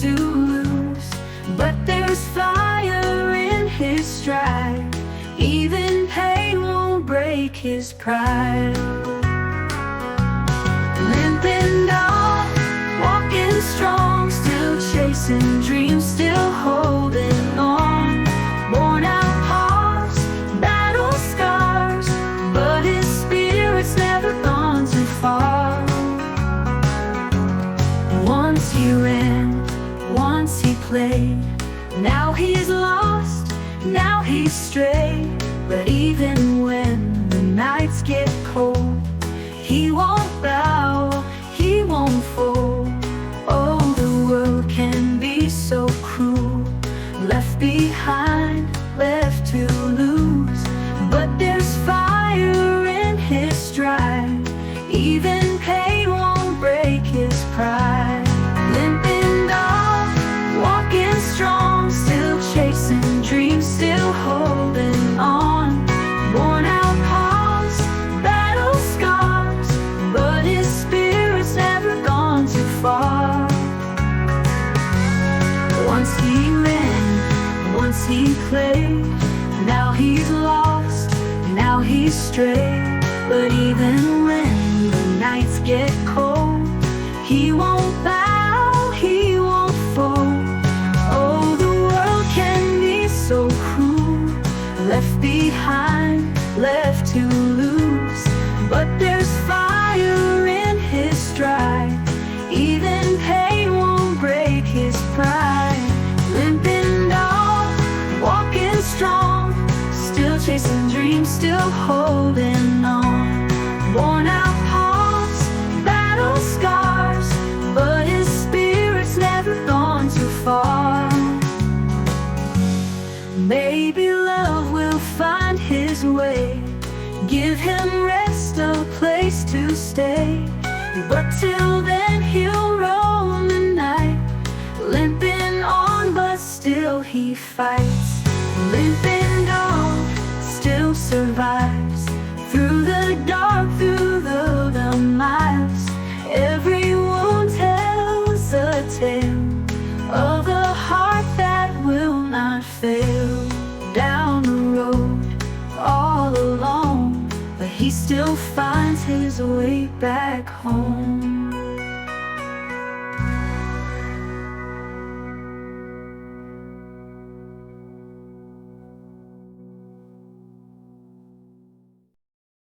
to lose, but there's fire in his stride. Even pain won't break his pride. Limping on, walking strong, still chasing dreams, still holding on. Worn out hearts, battle scars, but his spirit's never gone too far. Once he ran, once he played, now he's lost, now he's strayed. But even when the nights get cold, he won't bow, he won't fold. Oh, the world can be so cruel, left behind, left to lose, but there's fire in his stride. Even pain won't break his pride. Limping on, walking strong, still chasing dreams, still holding on. Worn out paws, battle scars, but his spirit's never gone too far. Once he ran, once he played, now he's lost, now he's strayed. But even when the nights get cold, he won't bow, he won't fold. Oh, the world can be so cruel, left behind, left to lose, but there's fire in his stride. Even pain won't break his pride. Limping on, walking strong, still chasing dreams, still holding on. Worn out paws, battle scars, but his spirit's never gone too far. Maybe love will find his way, give him rest, a place to stay. But till then he'll roam the night, limping on, but still he fights. Limping on, still survives, through the dark, through the miles. Every wound tells a tale of a heart that will not fail. Down the road, all alone, but he still finds his way back home.